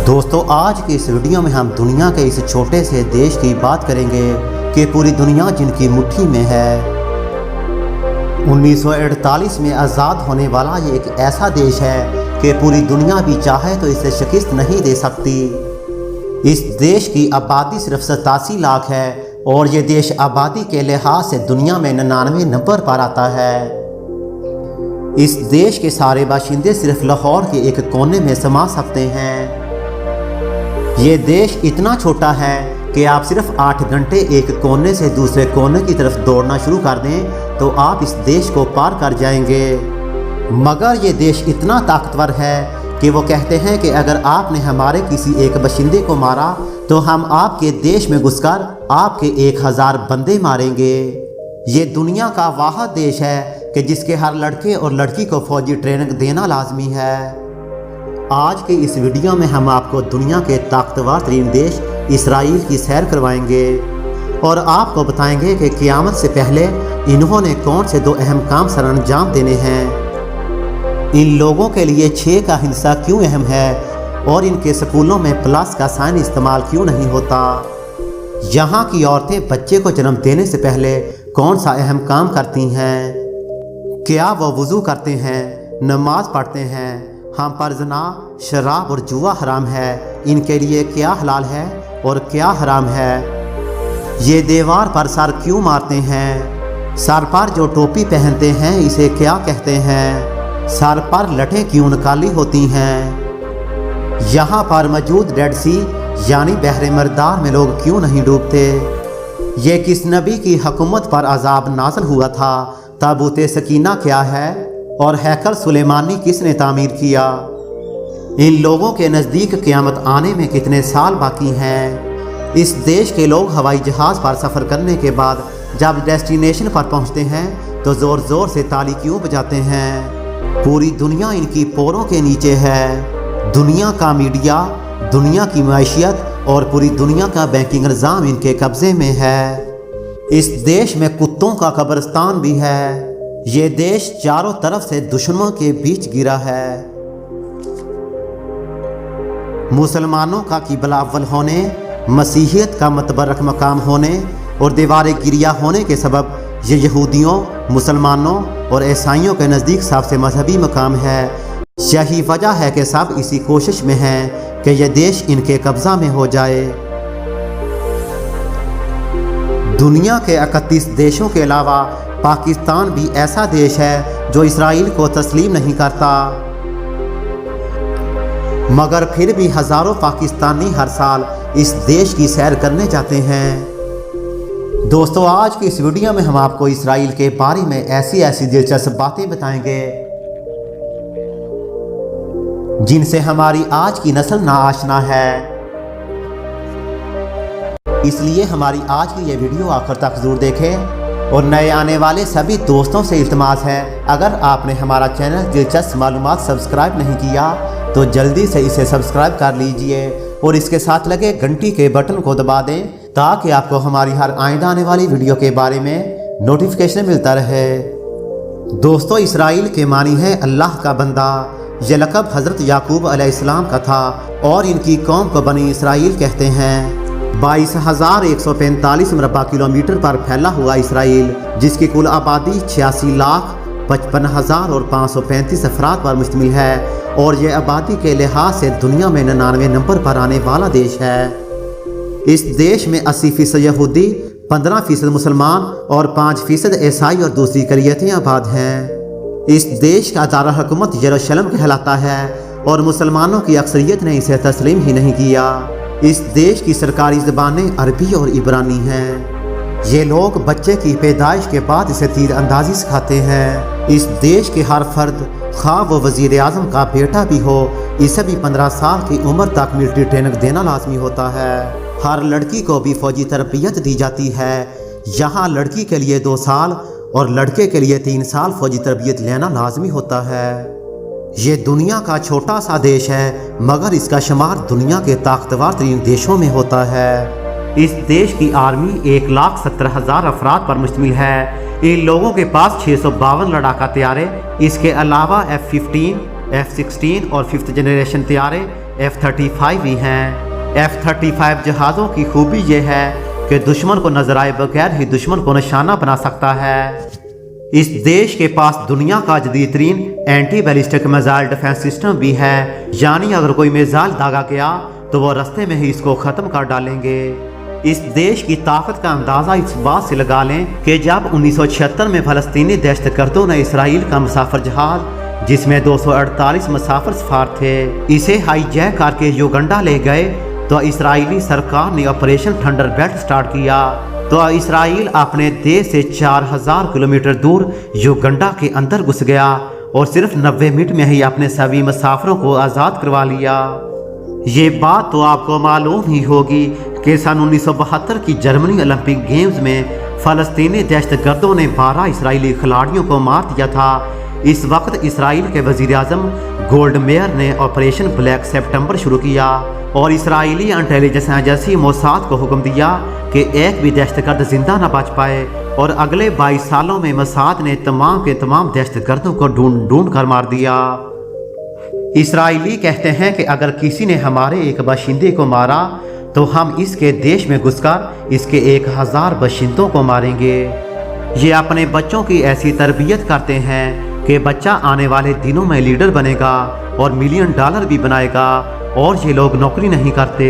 दोस्तों आज की इस वीडियो में हम दुनिया के इस छोटे से देश की बात करेंगे कि पूरी दुनिया जिनकी मुट्ठी में है। 1948 में आज़ाद होने वाला ये एक ऐसा देश है कि पूरी दुनिया भी चाहे तो इसे शिकस्त नहीं दे सकती। इस देश की आबादी सिर्फ 87 लाख है और ये देश आबादी के लिहाज से दुनिया में 99 नंबर पर आता है। इस देश के सारे बाशिंदे सिर्फ लाहौर के एक कोने में समा सकते हैं। ये देश इतना छोटा है कि आप सिर्फ 8 घंटे एक कोने से दूसरे कोने की तरफ दौड़ना शुरू कर दें तो आप इस देश को पार कर जाएंगे। मगर ये देश इतना ताकतवर है कि वो कहते हैं कि अगर आपने हमारे किसी एक बाशिंदे को मारा तो हम आपके देश में घुसकर आपके 1000 बंदे मारेंगे। ये दुनिया का वाहिद देश है कि जिसके हर लड़के और लड़की को फौजी ट्रेनिंग देना लाजमी है। आज के इस वीडियो में हम आपको दुनिया के ताकतवर तरीन देश इसराइल की सैर करवाएंगे और आपको बताएंगे कि क़यामत से पहले इन्होंने कौन से 2 अहम काम सर अंजाम देने हैं। इन लोगों के लिए 6 का हिस्सा क्यों अहम है और इनके स्कूलों में प्लस का साइन इस्तेमाल क्यों नहीं होता। यहाँ की औरतें बच्चे को जन्म देने से पहले कौन सा अहम काम करती हैं, क्या वो वज़ू करते हैं, नमाज पढ़ते हैं, हम पर ज़िना, शराब और जुआ हराम है, इनके लिए क्या हलाल है और क्या हराम है। ये दीवार पर सर क्यों मारते हैं, सर पर जो टोपी पहनते हैं इसे क्या कहते हैं, सर पर लठें क्यों निकाली होती हैं। यहाँ पर मौजूद डेड सी यानी बहरे मर्दार में लोग क्यों नहीं डूबते। ये किस नबी की हुकूमत पर अजाब नाज़िल हुआ था, ताबूत सकीना क्या है और हैकल सुलेमानी किसने तामीर किया। इन लोगों के नज़दीक क़यामत आने में कितने साल बाकी हैं। इस देश के लोग हवाई जहाज़ पर सफ़र करने के बाद जब डेस्टिनेशन पर पहुंचते हैं तो ज़ोर ज़ोर से ताली क्यों बजाते हैं। पूरी दुनिया इनकी पोरों के नीचे है। दुनिया का मीडिया, दुनिया की मैशियत और पूरी दुनिया का बैंकिंग निज़ाम इनके कब्ज़े में है। इस देश में कुत्तों का कब्रिस्तान भी है। ये देश चारों तरफ से दुश्मनों के बीच गिरा है। मुसलमानों का क़िबला अव्वल होने, मसीहियत का मतबरक मकाम होने और दीवार गिरिया होने के सबब ये यहूदियों, मुसलमानों और ईसाइयों के नज़दीक सबसे मजहबी मकाम है। यही वजह है कि सब इसी कोशिश में हैं कि यह देश इनके कब्ज़ा में हो जाए। दुनिया के 31 देशों के अलावा पाकिस्तान भी ऐसा देश है जो इसराइल को तस्लीम नहीं करता। मगर फिर भी हज़ारों पाकिस्तानी हर साल इस देश की सैर करने जाते हैं। दोस्तों आज की इस वीडियो में हम आपको इसराइल के बारे में ऐसी ऐसी दिलचस्प बातें बताएंगे जिनसे हमारी आज की नस्ल नाआशना है। इसलिए हमारी आज की ये वीडियो आखिर तक ज़रूर देखें और नए आने वाले सभी दोस्तों से इल्तिमास है अगर आपने हमारा चैनल दिलचस्प मालूमात सब्सक्राइब नहीं किया तो जल्दी से इसे सब्सक्राइब कर लीजिए और इसके साथ लगे घंटी के बटन को दबा दें ताकि आपको हमारी हर आइंदा आने वाली वीडियो के बारे में नोटिफिकेशन मिलता रहे। दोस्तों इसराइल के मानी है अल्लाह का बंदा। यह लक़ब हज़रत याकूब अलैहिस्सलाम का था और इनकी कौम को बनी इसराइल कहते हैं। 22,145 मरबा किलोमीटर पर फैला हुआ इसराइल जिसकी कुल आबादी 86,55,535 अफराद पर मुश्तमिल है और यह आबादी के लिहाज से दुनिया में 99 नंबर पर आने वाला देश है। इस देश में 80% यहूदी, 15% मुसलमान और 5% ईसाई और दूसरी कलियतें आबाद हैं। इस देश का दारुल हुकूमत यरूशलेम कहलाता है और मुसलमानों की अक्सरियत ने इसे तस्लीम ही नहीं किया। इस देश की सरकारी ज़बानें अरबी और इब्रानी हैं। ये लोग बच्चे की पैदाइश के बाद इसे तीर अंदाजी सिखाते हैं। इस देश के हर फर्द ख़्वाह वो वज़ीर आज़म का बेटा भी हो इसे भी 15 साल की उम्र तक मिलिट्री ट्रेनिंग देना लाजमी होता है। हर लड़की को भी फ़ौजी तरबियत दी जाती है। यहाँ लड़की के लिए 2 साल और लड़के के लिए 3 साल फ़ौजी तरबियत लेना लाजमी होता है। ये दुनिया का छोटा सा देश है मगर इसका शुमार दुनिया के ताकतवर तरीन देशों में होता है। इस देश की आर्मी 1,70,000 अफराद पर मुश्तमिल है। इन लोगों के पास 652 लड़ाका तैयारे, इसके अलावा F-15, F-16 और 5th जनरेशन तैयारे F-35 भी हैं। F-35 जहाज़ों की खूबी यह है कि दुश्मन को नजर आए बगैर ही दुश्मन को निशाना बना सकता है। इस देश के पास दुनिया का जदीद तरीन anti ballistic missile defence system भी है, यानी अगर कोई मिसाइल दागा गया तो वो रास्ते में ही इसको ख़त्म कर डालेंगे। इस देश की ताकत का अंदाज़ा इस बात से लगा लें कि जब 1976 में फ़लस्तीनी दहशतगर्दों ने इसराइल का मुसाफिर जहाज़ जिसमें 248 मुसाफिर सफार थे, इसे हाईजैक करके युगांडा ले गए तो इसराइली सरकार ने ऑपरेशन थंडरबर्ड स्टार्ट किया। तो इसराइल अपने देश से 4000 किलोमीटर दूर युगांडा के अंदर घुस गया और सिर्फ 90 मिनट में ही अपने सभी मुसाफिरों को आज़ाद करवा लिया। ये बात तो आपको मालूम ही होगी कि सन 1972 की जर्मनी ओलंपिक गेम्स में फ़लस्तीनी दहशतगर्दों ने 12 इसराइली खिलाड़ियों को मार दिया था। इस वक्त इसराइल के वज़ीर-ए-आज़म गोल्डमेयर ने ऑपरेशन ब्लैक सितंबर शुरू किया और इसराइली इंटेलिजेंस एजेंसी मोसाद को हुक्म दिया कि एक भी दहशतगर्द जिंदा न बच पाए, और अगले 22 सालों में मोसाद ने तमाम के तमाम दहशतगर्दों को ढूंढ कर मार दिया। इसराइली कहते हैं कि अगर किसी ने हमारे एक बाशिंदे को मारा तो हम इसके देश में घुसकर इसके 1000 बाशिंदों को मारेंगे। ये अपने बच्चों की ऐसी तरबियत करते हैं कि बच्चा आने वाले दिनों में लीडर बनेगा और $मिलियन भी बनाएगा, और ये लोग नौकरी नहीं करते।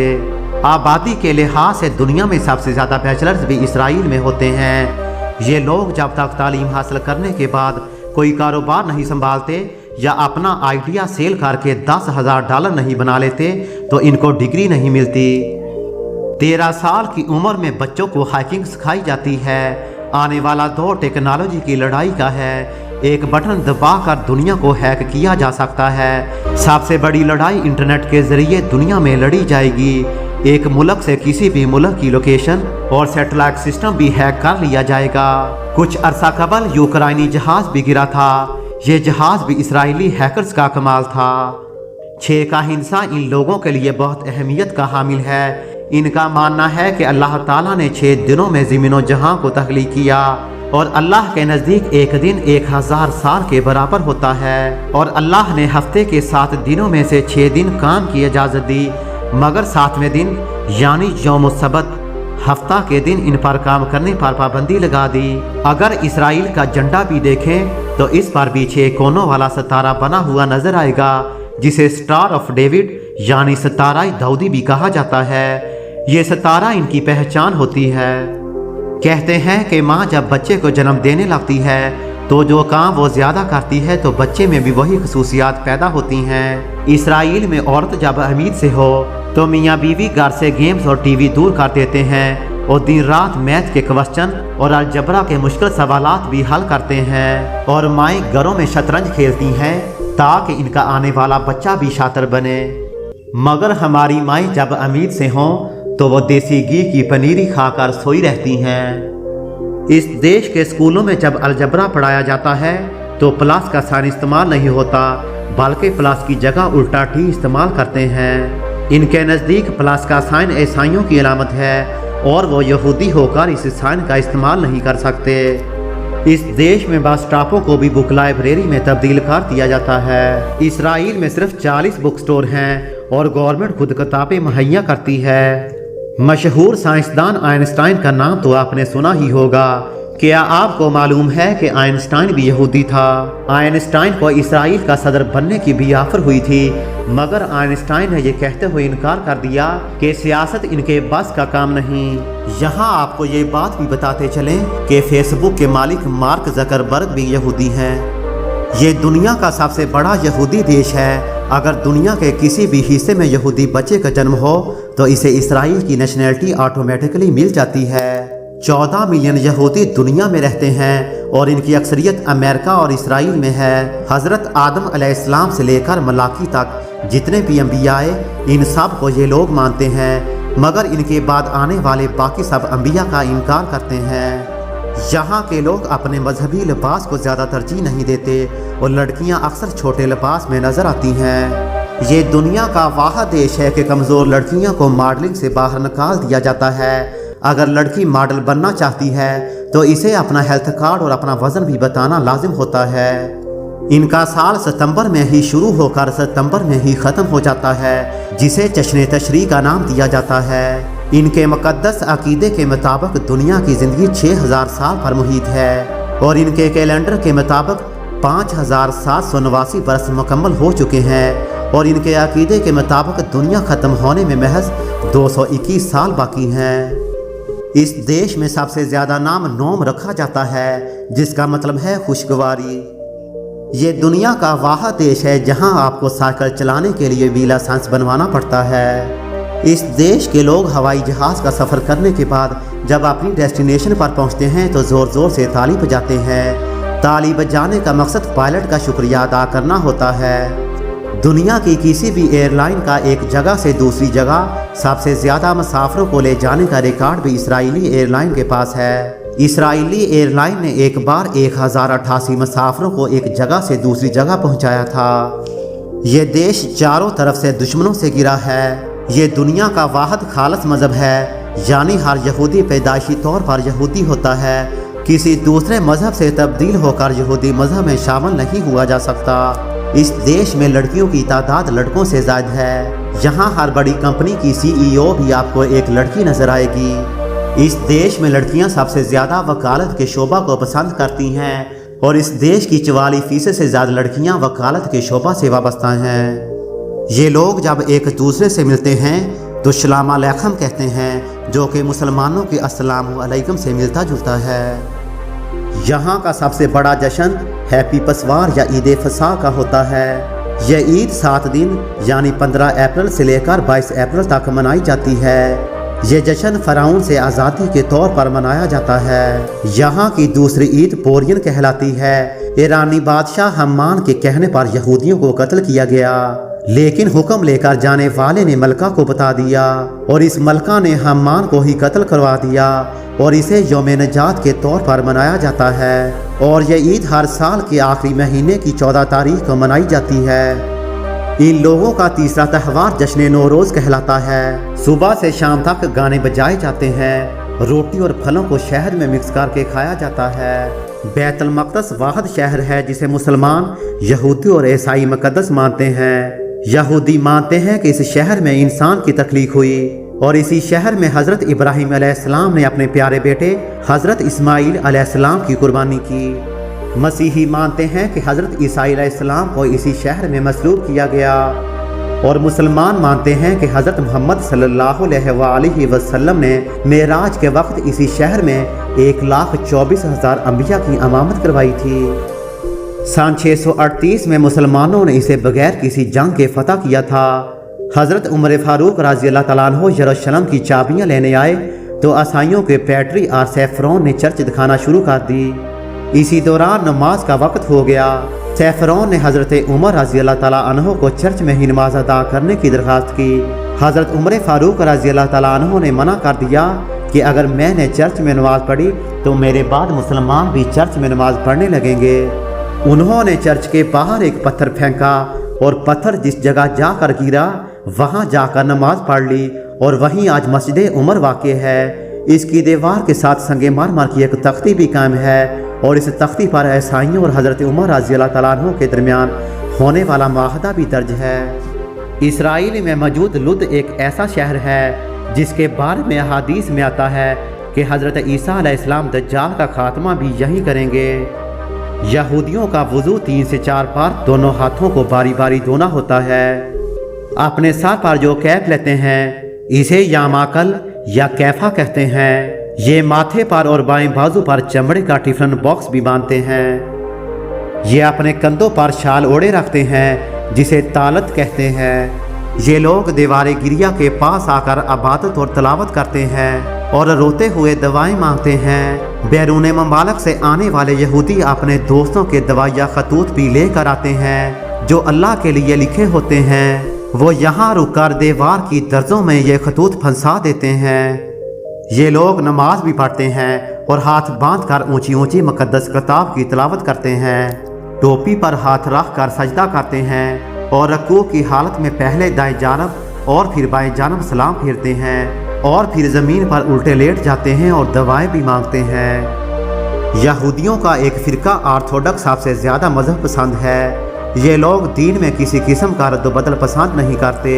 आबादी के लिहाज से दुनिया में सबसे ज़्यादा बैचलर्स भी इसराइल में होते हैं। ये लोग जब तक तालीम हासिल करने के बाद कोई कारोबार नहीं संभालते या अपना आइडिया सेल करके $10,000 नहीं बना लेते तो इनको डिग्री नहीं मिलती। 13 साल की उम्र में बच्चों को हैकिंग सिखाई जाती है। आने वाला दौर टेक्नोलॉजी की लड़ाई का है। एक बटन दबाकर दुनिया को हैक किया जा सकता है। सबसे बड़ी लड़ाई इंटरनेट के जरिए दुनिया में लड़ी जाएगी। एक मुल्क से किसी भी मुल्क की लोकेशन और सैटेलाइट सिस्टम भी हैक कर लिया जाएगा। कुछ अरसा कबल यूक्रेनी जहाज भी गिरा था। ये जहाज भी इसराइली हैकर्स का कमाल था। 6 का हिस्सा इन लोगों के लिए बहुत अहमियत का हामिल है। इनका मानना है कि अल्लाह ताला ने 6 दिनों में ज़मीन जहां को तख्लीक किया, और अल्लाह के नज़दीक एक दिन 1000 साल के बराबर होता है। और अल्लाह ने हफ्ते के 7 दिनों में से 6 दिन काम की इजाज़त दी, मगर 7वें दिन यानी यौम सब्त हफ्ता के दिन इन पर काम करने पर पाबंदी लगा दी। अगर इसराइल का झंडा भी देखें तो इस पर भी 6 कोनों वाला सितारा बना हुआ नजर आएगा, जिसे स्टार ऑफ डेविड यानी सितारा दाऊदी भी कहा जाता है। ये सितारा इनकी पहचान होती है। कहते हैं कि माँ जब बच्चे को जन्म देने लगती है तो जो काम वो ज़्यादा करती है तो बच्चे में भी वही खसूसियात पैदा होती हैं। इसराइल में औरत जब अमीर से हो तो मियाँ बीवी घर से गेम्स और टीवी दूर कर देते हैं और दिन रात मैथ के क्वेश्चन और अलजबरा के मुश्किल सवालात भी हल करते हैं। और माएँ घरों में शतरंज खेलती हैं ताकि इनका आने वाला बच्चा भी शातिर बने। मगर हमारी माएँ जब अमीर से हों तो वो देसी घी की पनीरी खाकर सोई रहती हैं। इस देश के स्कूलों में जब अलजबरा पढ़ाया जाता है तो प्लस का साइन इस्तेमाल नहीं होता, बल्कि प्लस की जगह उल्टा टी इस्तेमाल करते हैं। इनके नज़दीक प्लस का साइन ईसाइयों की अलामत है और वो यहूदी होकर इस साइन का इस्तेमाल नहीं कर सकते। इस देश में बस स्टॉपों को भी बुक लाइब्रेरी में तब्दील कर दिया जाता है। इसराइल में सिर्फ 40 बुक स्टोर हैं और गवर्नमेंट खुद किताबें मुहैया करती है। मशहूर साइंसदान आइंस्टाइन का नाम तो आपने सुना ही होगा। क्या आपको मालूम है कि आइंस्टाइन भी यहूदी था? आइंस्टाइन को इसराइल का सदर बनने की भी ऑफर हुई थी, मगर आइंस्टाइन ने यह कहते हुए इनकार कर दिया कि सियासत इनके बस का काम नहीं। यहाँ आपको ये बात भी बताते चलें कि फेसबुक के मालिक मार्क जकरबर्ग भी यहूदी हैं। ये दुनिया का सबसे बड़ा यहूदी देश है। अगर दुनिया के किसी भी हिस्से में यहूदी बच्चे का जन्म हो तो इसे इसराइल की नेशनैलिटी ऑटोमेटिकली मिल जाती है। 14 मिलियन यहूदी दुनिया में रहते हैं और इनकी अक्सरियत अमेरिका और इसराइल में है। हज़रत आदम अलैहिस्सलाम से लेकर मलाकी तक जितने भी अंबिया आए इन सब को ये लोग मानते हैं, मगर इनके बाद आने वाले बाकी सब अंबिया का इनकार करते हैं। यहाँ के लोग अपने मजहबी लिबास को ज़्यादा तरजीह नहीं देते और लड़कियाँ अक्सर छोटे लिबास में नज़र आती हैं। ये दुनिया का वाहिद देश है कि कमज़ोर लड़कियों को मॉडलिंग से बाहर निकाल दिया जाता है। अगर लड़की मॉडल बनना चाहती है तो इसे अपना हेल्थ कार्ड और अपना वज़न भी बताना लाजिम होता है। इनका साल सितंबर में ही शुरू होकर सितंबर में ही ख़त्म हो जाता है, जिसे जश्न तशरी का नाम दिया जाता है। इनके मुक़द्दस अक़ीदे के मुताबिक दुनिया की ज़िंदगी 6000 साल पर मुहित है और इनके कैलेंडर के मुताबिक 5789 बरस मुकम्मल हो चुके हैं और इनके अक़ीदे के मुताबिक दुनिया ख़त्म होने में महज 221 साल बाकी हैं। इस देश में सबसे ज़्यादा नाम नोम रखा जाता है, जिसका मतलब है खुशगवारी। ये दुनिया का वाह देश है जहां आपको साइकिल चलाने के लिए भी लाइसेंस बनवाना पड़ता है। इस देश के लोग हवाई जहाज़ का सफ़र करने के बाद जब अपनी डेस्टिनेशन पर पहुंचते हैं तो ज़ोर ज़ोर से ताली बजाते हैं। ताली बजाने का मकसद पायलट का शुक्रिया अदा करना होता है। दुनिया की किसी भी एयरलाइन का एक जगह से दूसरी जगह सबसे ज़्यादा मुसाफिरों को ले जाने का रिकॉर्ड भी इसराइली एयरलाइन के पास है। इसराइली एयरलाइन ने एक बार 1088 मुसाफिरों को एक जगह से दूसरी जगह पहुंचाया था। ये देश चारों तरफ से दुश्मनों से घिरा है। ये दुनिया का वाहिद खालिस मज़हब है, यानी हर यहूदी पैदाइशी तौर पर यहूदी होता है। किसी दूसरे मज़हब से तब्दील होकर यहूदी मज़हब में शामिल नहीं हुआ जा सकता। इस देश में लड़कियों की तादाद लड़कों से ज़्यादा है। यहाँ हर बड़ी कंपनी की CEO भी आपको एक लड़की नज़र आएगी। इस देश में लड़कियाँ सबसे ज़्यादा वकालत के शोबा को पसंद करती हैं और इस देश की 44% से ज़्यादा लड़कियाँ वकालत के शोबा से वाबस्ता हैं। ये लोग जब एक दूसरे से मिलते हैं तो सलाम अलैकुम कहते हैं, जो कि मुसलमानों के अस्सलाम अलैकुम से मिलता जुलता है। यहाँ का सबसे बड़ा जश्न हैप्पी पसवार या ईद फसा का होता है। यह ईद 7 दिन यानी 15 अप्रैल से लेकर 22 अप्रैल तक मनाई जाती है। यह जश्न फ़िरौन से आज़ादी के तौर पर मनाया जाता है। यहाँ की दूसरी ईद पोरियन कहलाती है। ईरानी बादशाह हम्मान के कहने पर यहूदियों को कत्ल किया गया, लेकिन हुक्म लेकर जाने वाले ने मलका को बता दिया और इस मलका ने हम्मान को ही कत्ल करवा दिया और इसे यौम नजात के तौर पर मनाया जाता है। और यह ईद हर साल के आखिरी महीने की 14 तारीख को मनाई जाती है। इन लोगों का तीसरा त्यौहार जश्न नौरोज़ कहलाता है। सुबह से शाम तक गाने बजाए जाते हैं। रोटी और फलों को शहद में मिक्स करके खाया जाता है। बैतुल मक़दस वाहिद शहर है जिसे मुसलमान, यहूदी और ईसाई मुक़द्दस मानते हैं। यहूदी मानते हैं कि इस शहर में इंसान की तख्लीक हुई और इसी शहर में हज़रत इब्राहीम अलैहिस्सलाम ने अपने प्यारे बेटे हज़रत इस्माईल अलैहिस्सलाम की कुर्बानी की। मसीही मानते हैं कि हज़रत ईसा अलैहिस्सलाम को इसी शहर में मसलूब किया गया और मुसलमान मानते हैं कि हज़रत मोहम्मद सल्लल्लाहु अलैहि वसल्लम ने मेराज के वक्त इसी शहर में 1,24,000 अंबिया की इमामत करवाई थी। सन 638 में मुसलमानों ने इसे बगैर किसी जंग के फतह किया था। हज़रत उमर फ़ारूक रज़ी अल्लाह तआला अन्हु यरूशलेम की चाबियाँ लेने आए तो ईसाइयों के पैट्री और सैफरोन ने चर्च दिखाना शुरू कर दी। इसी दौरान नमाज का वक्त हो गया। सैफरोन ने हज़रत उमर रज़ी अल्लाह तआला अन्हु को चर्च में ही नमाज अदा करने की दरख्वास्त की। हज़रत उमर फ़ारूक रज़ी अल्लाह तआला अन्हु ने मना कर दिया कि अगर मैंने चर्च में नमाज पढ़ी तो मेरे बाद मुसलमान भी चर्च में नमाज पढ़ने लगेंगे। उन्होंने चर्च के बाहर एक पत्थर फेंका और पत्थर जिस जगह जाकर गिरा वहां जाकर नमाज पढ़ ली और वहीं आज मस्जिद उमर वाक़ है। इसकी दीवार के साथ संगे मरमर की एक तख्ती भी कायम है और इस तख्ती पर ईसाइयों और हज़रत उमर रज़ी अल्लाह तआला अन्हु के दरमियान होने वाला माहदा भी दर्ज है। इसराइल में मौजूद लुद एक ऐसा शहर है जिसके बारे में हदीस में आता है कि हज़रत ईसा अलैहिस्सलाम दज्जाल का खात्मा भी यही करेंगे। यहूदियों का वज़ू 3 से 4 बार दोनों हाथों को बारी बारी धोना होता है। अपने सर पर जो कैप लेते हैं इसे यामाकल या कैफा कहते हैं। ये माथे पर और बाएं बाजू पर चमड़े का टिफिन बॉक्स भी बांधते हैं। ये अपने कंधों पर शाल ओढ़े रखते हैं जिसे तालत कहते हैं। ये लोग दीवारे गिरिया के पास आकर इबादत और तलावत करते हैं और रोते हुए दवाएं मांगते हैं। बैरून ममालिक से आने वाले यहूदी अपने दोस्तों के दवाइया खतूत भी लेकर आते हैं जो अल्लाह के लिए लिखे होते हैं। वो यहाँ रुककर दीवार की दर्जों में ये खतूत फंसा देते हैं। ये लोग नमाज भी पढ़ते हैं और हाथ बांधकर ऊंची ऊंची मुक़द्दस किताब की तिलावत करते हैं। टोपी पर हाथ रख कर सजदा करते हैं और रकू की हालत में पहले दाएं जानब और फिर बाएं जानब सलाम फेरते हैं और फिर ज़मीन पर उल्टे लेट जाते हैं और दवाएं भी मांगते हैं। یہودیوں کا ایک فرقہ آرتھوڈکس سب سے زیادہ مذہب پسند ہے۔ یہ لوگ دین میں کسی قسم کا رد و بدل پسند نہیں کرتے،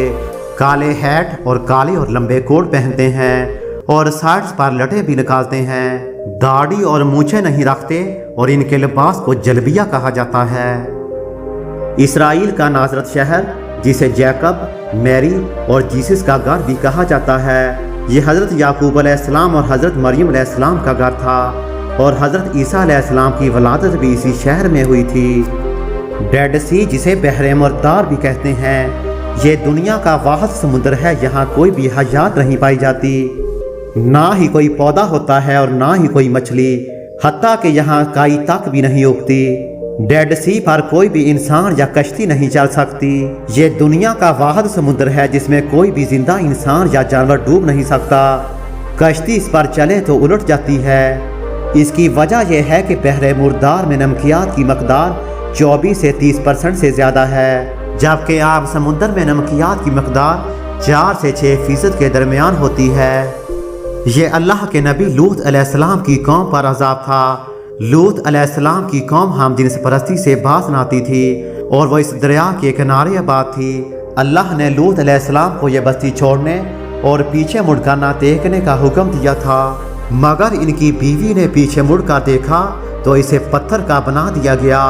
کالے ہیٹ اور کالے اور لمبے کوٹ پہنتے ہیں اور سائڈز پر لٹے بھی نکالتے ہیں، داڑھی اور مونچھیں نہیں رکھتے اور ان کے لباس کو جلبیہ کہا جاتا ہے۔ اسرائیل کا نازرت شہر، جسے جیکب، میری اور جیسس کا گھر بھی کہا جاتا ہے، یہ حضرت یعقوب علیہ السلام اور حضرت مریم علیہ السلام کا گھر تھا، اور حضرت عیسیٰ علیہ السلام کی ولادت بھی اسی شہر میں ہوئی تھی۔ ڈیڈ سی، جسے بحر مردار بھی کہتے ہیں، یہ دنیا کا واحد سمندر ہے، یہاں کوئی بھی حیات نہیں پائی جاتی، نہ ہی کوئی پودا ہوتا ہے اور نہ ہی کوئی مچھلی، حتیٰ کہ یہاں کائی تک بھی نہیں اگتی۔ ڈیڈ سی پر کوئی بھی انسان یا کشتی نہیں چل سکتی۔ یہ دنیا کا واحد سمندر ہے جس میں کوئی بھی زندہ انسان یا جانور ڈوب نہیں سکتا، کشتی اس پر چلے تو الٹ جاتی ہے۔ اس کی وجہ یہ ہے کہ بحر مردار میں نمکیات کی مقدار 24 سے 30% سے زیادہ ہے، جبکہ آب سمندر میں نمکیات کی مقدار 4 سے 6% کے درمیان ہوتی ہے۔ یہ اللہ کے نبی لوط علیہ السلام کی قوم پر عذاب تھا۔ لوط علیہ السلام کی قوم ہم جنس پرستی سے باز نہ آتی تھی اور وہ اس دریا کے کنارے آباد تھی۔ اللہ نے لوط علیہ السلام کو یہ بستی چھوڑنے اور پیچھے مڑ کر نہ دیکھنے کا حکم دیا تھا، مگر ان کی بیوی نے پیچھے مڑ کر دیکھا تو اسے پتھر کا بنا دیا گیا،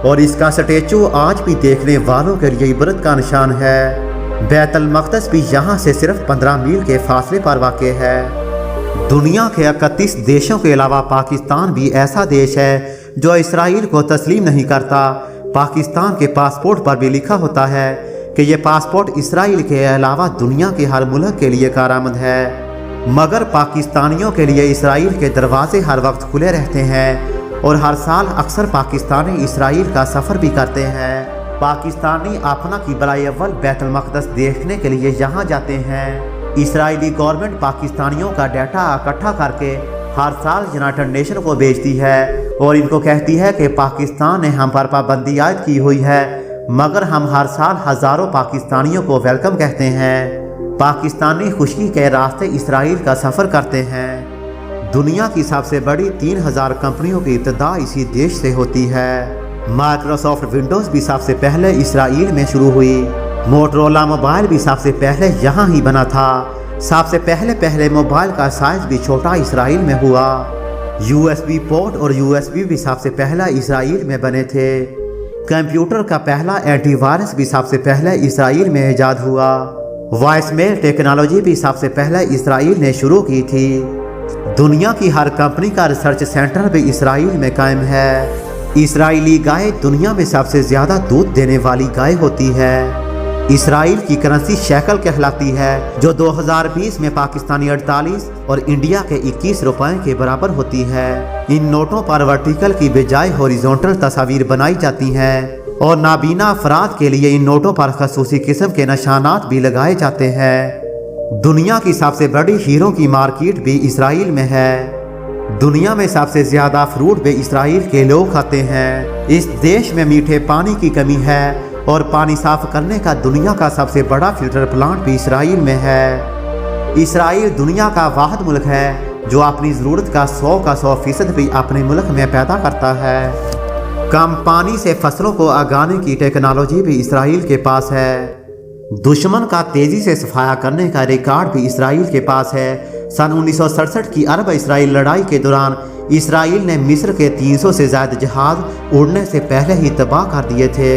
اور اس کا سٹیچو آج بھی دیکھنے والوں کے لیے عبرت کا نشان ہے۔ بیت المقدس بھی یہاں سے صرف 15 میل کے فاصلے پر واقع ہے۔ دنیا کے 31 دیشوں کے علاوہ پاکستان بھی ایسا دیش ہے جو اسرائیل کو تسلیم نہیں کرتا۔ پاکستان کے پاسپورٹ پر بھی لکھا ہوتا ہے کہ یہ پاسپورٹ اسرائیل کے علاوہ دنیا کے ہر ملک کے لیے کارآمد ہے، مگر پاکستانیوں کے لیے اسرائیل کے دروازے ہر وقت کھلے رہتے ہیں، اور ہر سال اکثر پاکستانی اسرائیل کا سفر بھی کرتے ہیں۔ پاکستانی اپنا کی برائے اول بیت المقدس دیکھنے کے لیے یہاں جاتے ہیں۔ اسرائیلی گورنمنٹ پاکستانیوں کا ڈیٹا اکٹھا کر کے ہر سال یونائیٹڈ نیشن کو بھیجتی ہے اور ان کو کہتی ہے کہ پاکستان نے ہم پر پابندی عائد کی ہوئی ہے، مگر ہم ہر سال ہزاروں پاکستانیوں کو ویلکم کہتے ہیں۔ پاکستانی خشکی کے راستے اسرائیل کا سفر کرتے ہیں۔ دنیا کی سب سے بڑی 3000 کمپنیوں کی ابتدا اسی دیش سے ہوتی ہے۔ مائیکروسافٹ ونڈوز بھی سب سے پہلے اسرائیل میں شروع ہوئی۔ موٹرولا موبائل بھی سب سے پہلے یہاں ہی بنا تھا۔ سب سے پہلے موبائل کا سائز بھی چھوٹا اسرائیل میں ہوا۔ USB پورٹ اور USB بھی سب سے پہلا اسرائیل میں بنے تھے۔ کمپیوٹر کا پہلا اینٹی وائرس بھی سب سے پہلے اسرائیل میں ایجاد ہوا۔ وائس میل ٹیکنالوجی بھی سب سے پہلے اسرائیل نے شروع کی تھی۔ دنیا کی ہر کمپنی کا ریسرچ سینٹر بھی اسرائیل میں قائم ہے۔ اسرائیلی گائے دنیا میں سب سے زیادہ دودھ دینے والی گائے ہوتی ہے۔ اسرائیل کی کرنسی شیکل کہلاتی ہے، جو 2020 میں پاکستانی 48 اور انڈیا کے 21 روپے کے برابر ہوتی ہے۔ ان نوٹوں پر ورٹیکل کی بجائے ہاریزونٹل تصاویر بنائی جاتی ہیں، اور نابینا افراد کے لیے ان نوٹوں پر خصوصی قسم کے نشانات بھی لگائے جاتے ہیں۔ دنیا کی سب سے بڑی ہیروں کی مارکیٹ بھی اسرائیل میں ہے۔ دنیا میں سب سے زیادہ فروٹ بھی اسرائیل کے لوگ کھاتے ہیں۔ اس دیش میں میٹھے پانی کی کمی ہے، اور پانی صاف کرنے کا دنیا کا سب سے بڑا فلٹر پلانٹ بھی اسرائیل میں ہے۔ اسرائیل دنیا کا واحد ملک ہے جو اپنی ضرورت کا 100% بھی اپنے ملک میں پیدا کرتا ہے۔ کم پانی سے فصلوں کو اگانے کی ٹیکنالوجی بھی اسرائیل کے پاس ہے۔ دشمن کا تیزی سے صفایا کرنے کا ریکارڈ بھی اسرائیل کے پاس ہے۔ سن 1967 کی عرب اسرائیل لڑائی کے دوران اسرائیل نے مصر کے 300 سے زائد جہاز اڑنے سے پہلے ہی تباہ کر دیے تھے،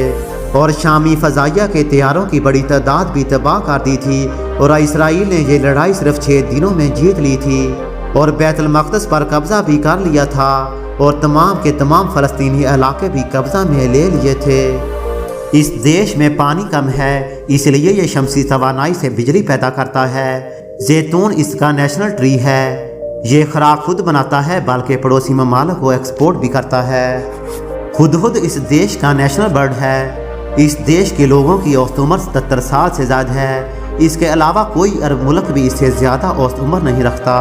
اور شامی فضائیہ کے طیاروں کی بڑی تعداد بھی تباہ کر دی تھی، اور اسرائیل نے یہ لڑائی صرف 6 دنوں میں جیت لی تھی، اور بیت المقدس پر قبضہ بھی کر لیا تھا، اور تمام کے تمام فلسطینی علاقے بھی قبضہ میں لے لیے تھے۔ اس دیش میں پانی کم ہے، اس لیے یہ شمسی توانائی سے بجلی پیدا کرتا ہے۔ زیتون اس کا نیشنل ٹری ہے۔ یہ خوراک خود بناتا ہے بلکہ پڑوسی ممالک کو ایکسپورٹ بھی کرتا ہے۔ ہدہد اس دیش کا نیشنل برڈ ہے۔ اس دیش کے لوگوں کی اوسط عمر 77 سال سے زائد ہے۔ اس کے علاوہ کوئی عرب ملک بھی اس سے زیادہ اوسط عمر نہیں رکھتا۔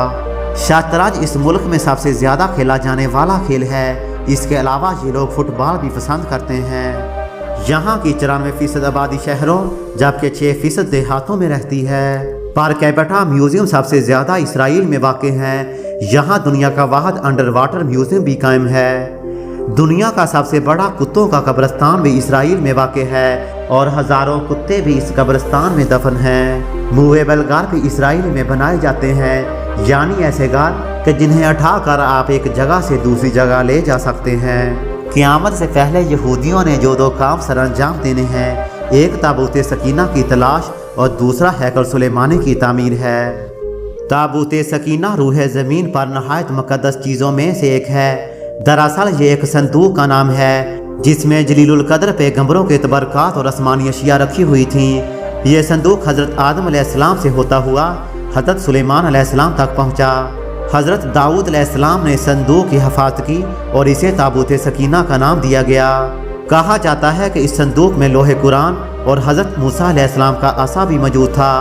شطرنج اس ملک میں سب سے زیادہ کھیلا جانے والا کھیل ہے۔ اس کے علاوہ یہ لوگ فٹ بال بھی پسند کرتے ہیں۔ یہاں کی 94% آبادی شہروں جبکہ 6% دیہاتوں میں رہتی ہے۔ پر کیپٹا میوزیم سب سے زیادہ اسرائیل میں واقع ہیں۔ यहाँ दुनिया का वाहिद अंडर वाटर म्यूजियम भी कायम है। दुनिया का सबसे बड़ा कुत्तों का कब्रिस्तान भी इसराइल में वाक़ है और हज़ारों कुत्ते भी इस कब्रिस्तान में दफन हैं। मूवेबल गार भी इसराइल में बनाए जाते हैं, यानी ऐसे गार कि जिन्हें उठाकर आप एक जगह से दूसरी जगह ले जा सकते हैं। क़यामत से पहले यहूदियों ने जो 2 काम सर अंजाम देने हैं, एक ताबूत सकीना की तलाश और दूसरा हैकल सुलेमानी की तामीर है। ताबूत सकीना रूह ज़मीन पर नहायत मुक़द्दस चीज़ों में से एक है। दरअसल ये एक संदूक का नाम है जिसमें जलीलुल कद्र पैगंबरों के तबरकात और आसमानी अशिया रखी हुई थीं। ये संदूक हज़रत आदम अलैहिस्सलाम से होता हुआ हज़रत सुलेमान अलैहिस्सलाम तक पहुँचा। हज़रत दाऊद अलैहिस्सलाम ने संदूक की हिफाजत की और इसे ताबूत सकीना का नाम दिया गया। कहा जाता है कि इस संदूक में लोहे कुरान और हज़रत मूसा अलैहिस्सलाम का असा भी मौजूद था।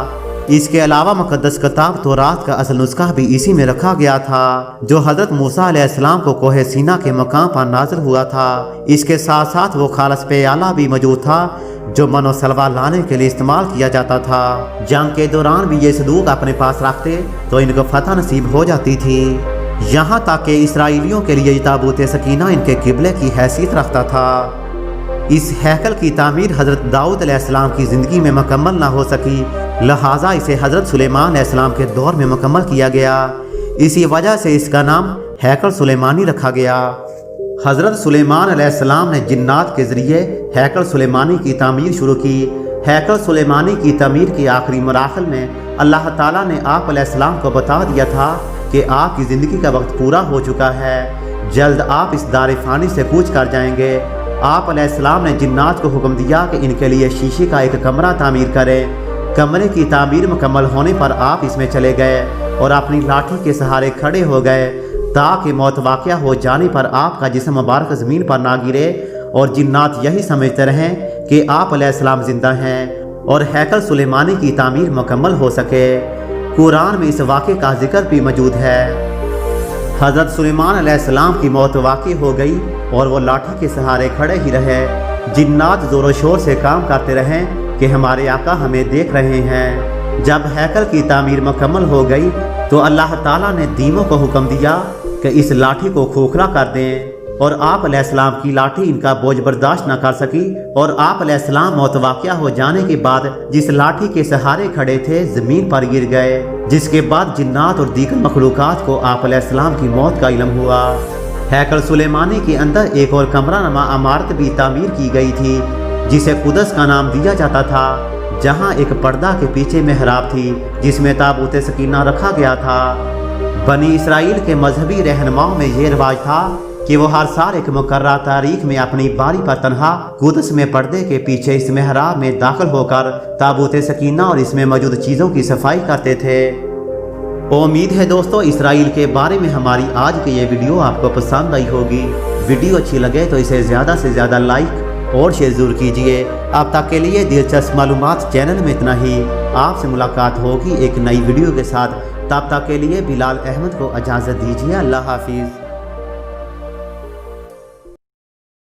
इसके अलावा मुक़द्दस किताब तौरात का असल नुस्खा भी इसी में रखा गया था, जो हज़रत मूसा अलैहिस्सलाम को कोहे सीना के मकाम पर नाज़िल हुआ था। इसके साथ साथ वो खालस प्याला भी मौजूद था जो मनो सलवा लाने के लिए इस्तेमाल किया जाता था। जंग के दौरान भी ये संदूक अपने पास रखते तो इनको फतह नसीब हो जाती थी। यहाँ तक कि इसराइलियों के लिए ताबूत सकीना इनके किबले की हैसियत रखता था। इस हैकल की तामीर हज़रत दाऊद अलैहिस्सलाम की ज़िंदगी में मुकम्मल ना हो सकी, लिहाजा इसे हज़रत सुलेमान अलैहिस्सलाम के दौर में मुकम्मल किया गया। इसी वजह से इसका नाम हैकल सुलेमानी रखा गया। हज़रत सुलेमान अलैहिस्सलाम ने जिन्नात के ज़रिए हैकल सुलेमानी की तामीर शुरू की। हैकल सुलेमानी की तामीर के आखिरी मराहल में अल्लाह ताला ने आप अलैहिस्सलाम को बता दिया था कि आपकी ज़िंदगी का वक्त पूरा हो चुका है, जल्द आप इस दार फ़ानी से कूच कर जाएंगे। आप अलैहिस्सलाम ने जिन्नात को हुक्म दिया कि इनके लिए शीशे का एक कमरा तामीर करें। कमरे की तामीर मुकम्मल होने पर आप इसमें चले गए और अपनी लाठी के सहारे खड़े हो गए ताकि मौत वाक़या हो जाने पर आपका जिस्म मुबारक ज़मीन पर ना गिरे और जिन्नात यही समझते रहें कि आप अलैहिस्सलाम ज़िंदा हैं और हैकल सुलेमानी की तामीर मुकम्मल हो सके। कुरान में इस वाक़े का जिक्र भी मौजूद है। हज़रत सुलेमान अलैहिस्सलाम की मौत वाक़ई हो गई और वो लाठी के सहारे खड़े ही रहे। जिन्नात ज़ोर शोर से काम करते रहें कि हमारे आका हमें देख रहे हैं। जब हैकल की तामीर मुकम्मल हो गई तो अल्लाह ताला ने दीमों को हुक्म दिया कि इस लाठी को खोखला कर दें और आप अलैहिस्सलाम की लाठी इनका बोझ बर्दाश्त न कर सकी और आप अलैहिस्सलाम मौत वाक़या हो जाने के बाद जिस लाठी के सहारे खड़े थे ज़मीन पर गिर गए, जिसके बाद जिन्नात और दीगर मखलूक़ात को आप अलैहिस्सलाम की मौत का इल्म हुआ। हैकल सुलेमानी के अंदर एक और कमरा नमा इमारत भी तामीर की गई थी जिसे कुदस का नाम दिया जाता था, जहां एक पर्दा के पीछे मेहराब थी जिसमें ताबूत सकीना रखा गया था। बनी इसराइल के मजहबी रहनुमाओं में ये रिवाज था कि वो हर साल एक मुकर्रर तारीख में अपनी बारी पर तनहा कुदस में पर्दे के पीछे इस मेहराब में दाखिल होकर ताबूत सकीना और इसमें मौजूद चीज़ों की सफाई करते थे। उम्मीद है दोस्तों इसराइल के बारे में हमारी आज की ये वीडियो आपको पसंद आई होगी। वीडियो अच्छी लगे तो इसे ज़्यादा से ज़्यादा लाइक और शेयर ज़रूर कीजिए। अब तक के लिए दिलचस्प मालूमात चैनल में इतना ही। आपसे मुलाकात होगी एक नई वीडियो के साथ। तब तक के लिए बिलाल अहमद को इजाज़त दीजिए। अल्लाह हाफिज़।